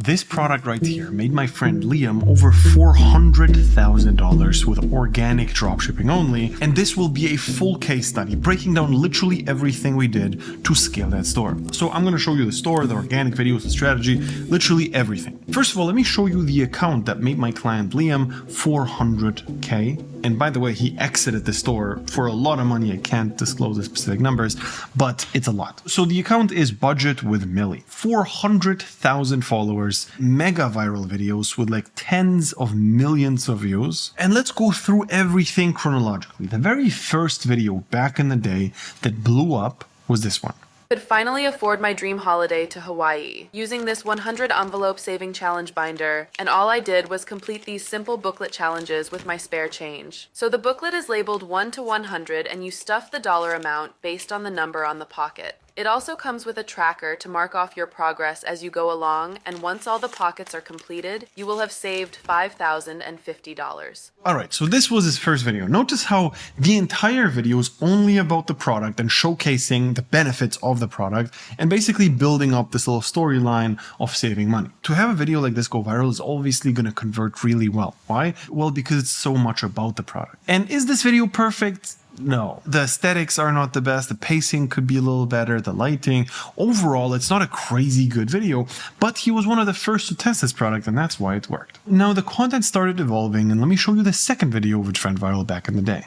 This product right here made my friend Liam over $400,000 with organic dropshipping only, and this will be a full case study breaking down literally everything we did to scale that store. So I'm going to show you the store, the organic videos, the strategy, literally everything. First of all, let me show you the account that made my client Liam $400K. And by the way, he exited the store for a lot of money. I can't disclose the specific numbers, but it's a lot. So the account is budget with Millie. 400,000 followers, mega viral videos with like tens of millions of views. And let's go through everything chronologically. The very first video back in the day that blew up was this one. Could finally afford my dream holiday to Hawaii using this 100 envelope saving challenge binder, and all I did was complete these simple booklet challenges with my spare change. So the booklet is labeled 1 to 100 and you stuff the dollar amount based on the number on the pocket. It also comes with a tracker to mark off your progress as you go along, and once all the pockets are completed, you will have saved $5,050. Alright, so this was his first video. Notice how the entire video is only about the product and showcasing the benefits of the product and basically building up this little storyline of saving money. To have a video like this go viral is obviously going to convert really well. Why? Well, because it's so much about the product. And is this video perfect? No, the aesthetics are not the best. The pacing could be a little better. The lighting, overall, it's not a crazy good video, but he was one of the first to test this product and that's why it worked. Now the content started evolving and let me show you the second video which went viral back in the day.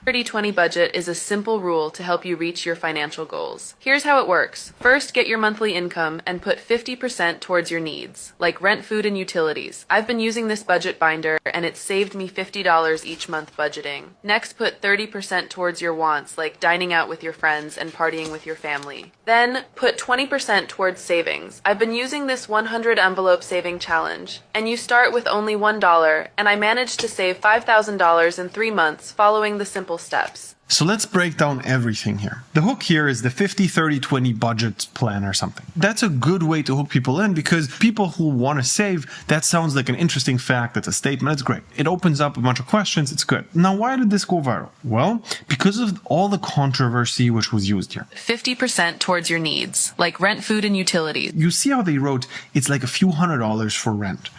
30-20 budget is a simple rule to help you reach your financial goals. Here's how it works. First, get your monthly income and put 50% towards your needs, like rent, food, and utilities. I've been using this budget binder and it's saved me $50 each month budgeting. Next, put 30% towards your wants, like dining out with your friends and partying with your family. Then, put 20% towards savings. I've been using this 100 envelope saving challenge, and you start with only $1, and I managed to save $5,000 in 3 months following the simple steps. So let's break down everything here. The hook here is the 50-30-20 budget plan or something. That's a good way to hook people in because people who want to save, that sounds like an interesting fact. That's a statement. It's great. It opens up a bunch of questions. It's good. Now, why did this go viral? Well, because of all the controversy which was used here. 50% towards your needs, like rent, food, and utilities. You see how they wrote, it's like a few $100s for rent.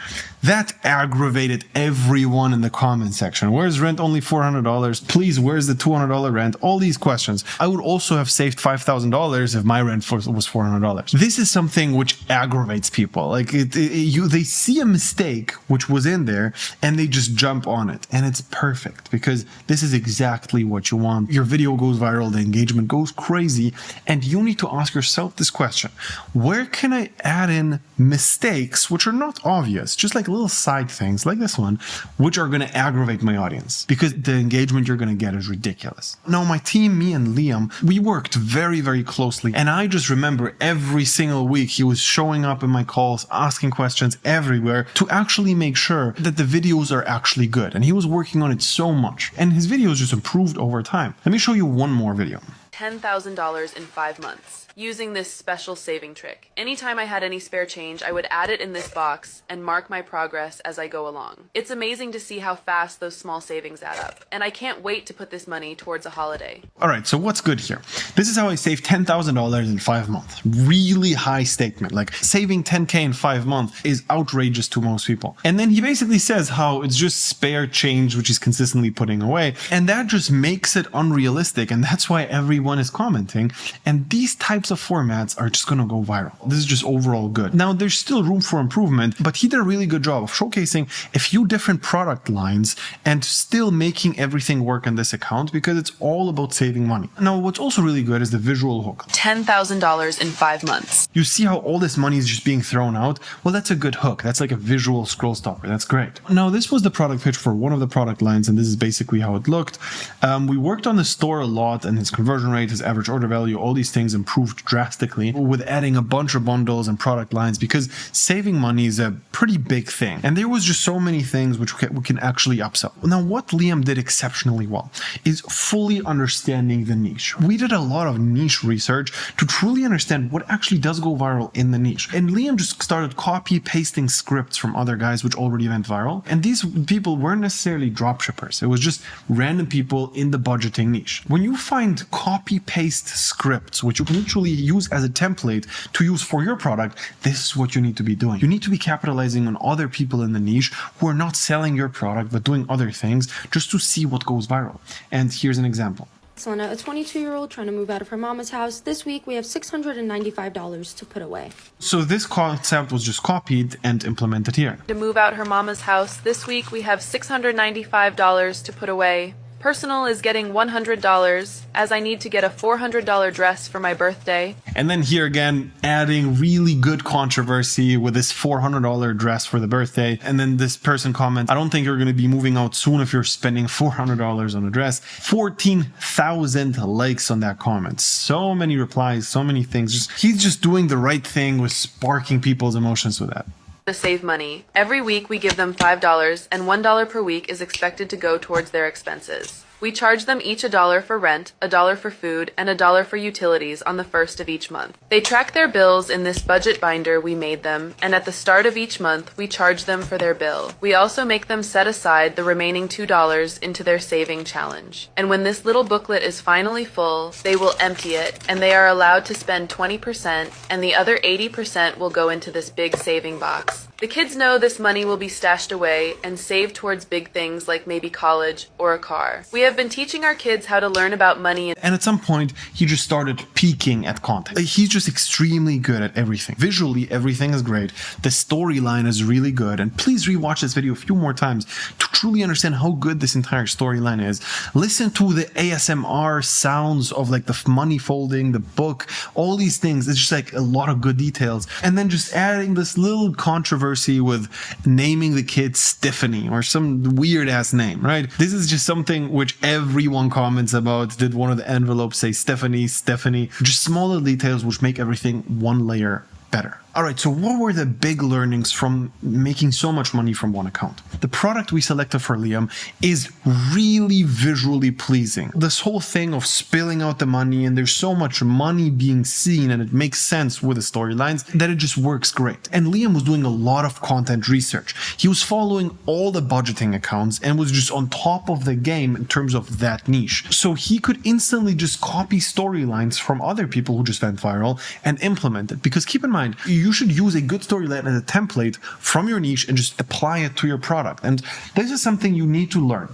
That aggravated everyone in the comment section. Where's rent only $400? Please, where's the $200 rent? All these questions. I would also have saved $5,000 if my rent was $400. This is something which aggravates people. Like they see a mistake which was in there and they just jump on it. And it's perfect because this is exactly what you want. Your video goes viral, the engagement goes crazy, and you need to ask yourself this question. Where can I add in mistakes which are not obvious, just like little side things like this one, which are going to aggravate my audience because the engagement you're going to get is ridiculous. Now, my team, me and Liam, we worked very, very closely, and I just remember every single week he was showing up in my calls, asking questions everywhere to actually make sure that the videos are actually good, and he was working on it so much, and his videos just improved over time. Let me show you one more video. $10,000 in 5 months using this special saving trick. Anytime I had any spare change, I would add it in this box and mark my progress as I go along. It's amazing to see how fast those small savings add up, and I can't wait to put this money towards a holiday. All right, so what's good here? This is how I saved $10,000 in 5 months. Really high statement. Like saving 10K in 5 months is outrageous to most people. And then he basically says how it's just spare change which he's consistently putting away, and that just makes it unrealistic, and that's why everyone is commenting, and these types of formats are just gonna go viral. This is just overall good. Now, there's still room for improvement, but he did a really good job of showcasing a few different product lines and still making everything work on this account because it's all about saving money. Now, what's also really good is the visual hook. $10,000 in 5 months. You see how all this money is just being thrown out? Well, that's a good hook. That's like a visual scroll stopper. That's great. Now, this was the product pitch for one of the product lines, and this is basically how it looked. We worked on the store a lot, and his conversion rate, his average order value, all these things improved drastically with adding a bunch of bundles and product lines because saving money is a pretty big thing. And there was just so many things which we can actually upsell. Now, what Liam did exceptionally well is fully understanding the niche. We did a lot of niche research to truly understand what actually does go viral in the niche. And Liam just started copy pasting scripts from other guys which already went viral. And these people weren't necessarily dropshippers. It was just random people in the budgeting niche. When you find copy copy-paste scripts, which you can literally use as a template to use for your product, this is what you need to be doing. You need to be capitalizing on other people in the niche who are not selling your product, but doing other things just to see what goes viral. And here's an example. Selena, a 22-year-old trying to move out of her mama's house. This week, we have $695 to put away. So this concept was just copied and implemented here. To move out her mama's house, this week we have $695 to put away. Personal is getting $100, as I need to get a $400 dress for my birthday. And then here again, adding really good controversy with this $400 dress for the birthday. And then this person comments, I don't think you're going to be moving out soon if you're spending $400 on a dress. 14,000 likes on that comment. So many replies, so many things. He's just doing the right thing with sparking people's emotions with that. To save money. Every week we give them $5 and $1 per week is expected to go towards their expenses. We charge them each $1 for rent, $1 for food, and $1 for utilities on the first of each month. They track their bills in this budget binder we made them, and at the start of each month, we charge them for their bill. We also make them set aside the remaining $2 into their saving challenge. And when this little booklet is finally full, they will empty it, and they are allowed to spend 20%, and the other 80% will go into this big saving box. The kids know this money will be stashed away and saved towards big things like maybe college or a car. We have been teaching our kids how to learn about money. And at some point, he just started peaking at content. He's just extremely good at everything. Visually, everything is great. The storyline is really good. And please rewatch this video a few more times to truly understand how good this entire storyline is. Listen to the ASMR sounds of like the money folding, the book, all these things. It's just like a lot of good details. And then just adding this little controversy with naming the kid Stephanie or some weird ass name, right? This is just something which everyone comments about. Did one of the envelopes say Stephanie? Just smaller details which make everything one layer better. All right, so what were the big learnings from making so much money from one account? The product we selected for Liam is really visually pleasing. This whole thing of spilling out the money and there's so much money being seen and it makes sense with the storylines that it just works great. And Liam was doing a lot of content research. He was following all the budgeting accounts and was just on top of the game in terms of that niche. So he could instantly just copy storylines from other people who just went viral and implement it. Because keep in mind, you should use a good storyline as a template from your niche and just apply it to your product. And this is something you need to learn.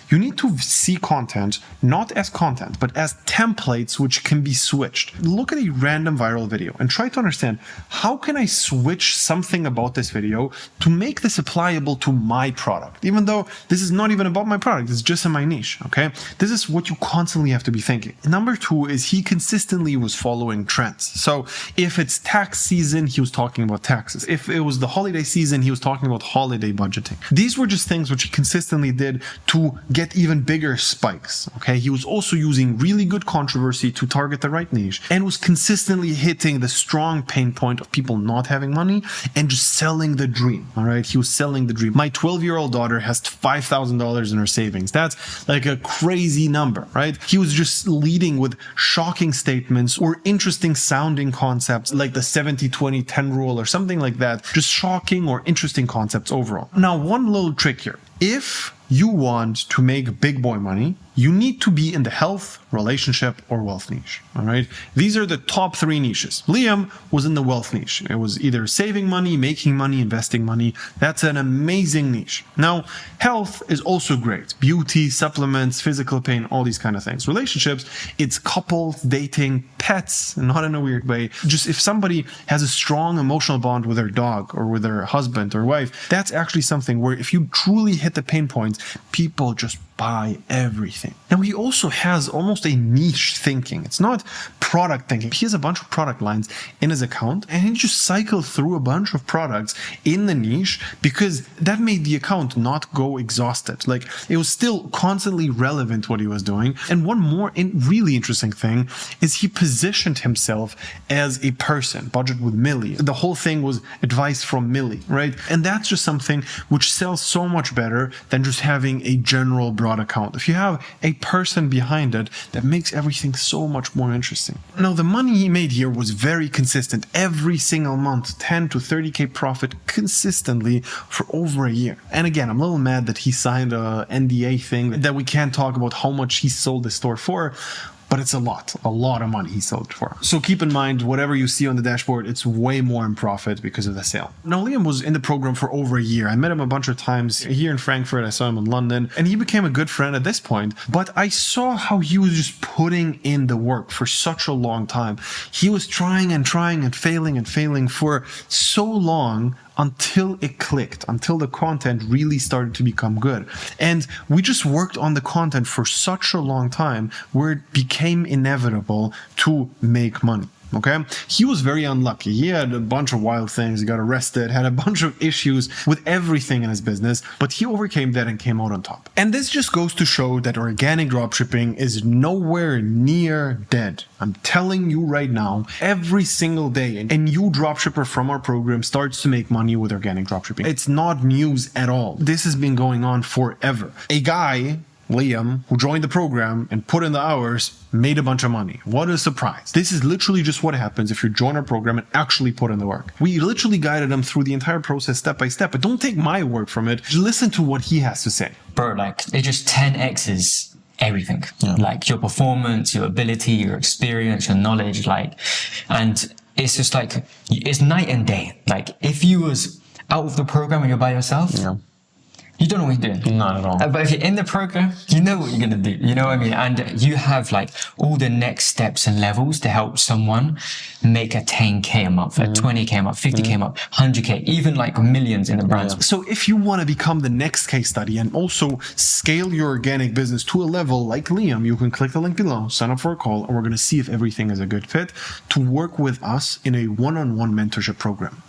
You need to see content not as content, but as templates which can be switched. Look at a random viral video and try to understand, how can I switch something about this video to make this applicable to my product? Even though this is not even about my product, it's just in my niche, okay? This is what you constantly have to be thinking. Number two is he consistently was following trends. So if it's tax season, he was talking about taxes. If it was the holiday season, he was talking about holiday budgeting. These were just things which he consistently did to get even bigger spikes. Okay, he was also using really good controversy to target the right niche and was consistently hitting the strong pain point of people not having money and just selling the dream. All right, he was selling the dream. My 12-year-old daughter has $5,000 in her savings. That's like a crazy number, right? He was just leading with shocking statements or interesting sounding concepts like the 70-20-10 rule or something like that. Just shocking or interesting concepts overall. Now, one little trick here. If you want to make big boy money, you need to be in the health, relationship, or wealth niche. All right. These are the top three niches. Liam was in the wealth niche. It was either saving money, making money, investing money. That's an amazing niche. Now, health is also great. Beauty, supplements, physical pain, all these kind of things. Relationships, it's couples, dating, pets, not in a weird way. Just if somebody has a strong emotional bond with their dog or with their husband or wife, that's actually something where if you truly hit the pain points, people just buy everything. Now he also has almost a niche thinking. It's not product thinking. He has a bunch of product lines in his account and he just cycled through a bunch of products in the niche because that made the account not go exhausted. Like it was still constantly relevant what he was doing. And one more really interesting thing is he positioned himself as a person, budget with Millie. The whole thing was advice from Millie, right? And that's just something which sells so much better than just having a general broad account. If you have a person behind it, that makes everything so much more interesting. Now, the money he made here was very consistent. Every single month, 10 to 30K profit consistently for over a year. And again, I'm a little mad that he signed a NDA thing that we can't talk about how much he sold the store for. but it's a lot of money he sold it for. So keep in mind, whatever you see on the dashboard, it's way more in profit because of the sale. Now, Liam was in the program for over a year. I met him a bunch of times here in Frankfurt. I saw him in London, and he became a good friend at this point. But I saw how he was just putting in the work for such a long time. He was trying and failing for so long until it clicked, until the content really started to become good. And we just worked on the content for such a long time where it became inevitable to make money. Okay, he was very unlucky. He had a bunch of wild things. He got arrested, had a bunch of issues with everything in his business, but he overcame that and came out on top. And this just goes to show that organic dropshipping is nowhere near dead. I'm telling you right now, every single day, a new dropshipper from our program starts to make money with organic dropshipping. It's not news at all. This has been going on forever. A guy, Liam, who joined the program and put in the hours, made a bunch of money. What a surprise. This is literally just what happens if you join our program and actually put in the work. We literally guided him through the entire process step by step, but don't take my word from it. Just listen to what he has to say. Bro, like, it just 10x's everything. Yeah. Like your performance, your ability, your experience, your knowledge, like, and it's just like, it's night and day. Like, if you was out of the program and you're by yourself, you don't know what you're doing. Not at all. But if you're in the program, you know what you're going to do. You know what I mean? And you have like all the next steps and levels to help someone make a 10K a month, a 20K a month, 50K a month, 100K, even like millions in the brands. Yeah. So if you want to become the next case study and also scale your organic business to a level like Liam, you can click the link below, sign up for a call, and we're going to see if everything is a good fit to work with us in a one-on-one mentorship program.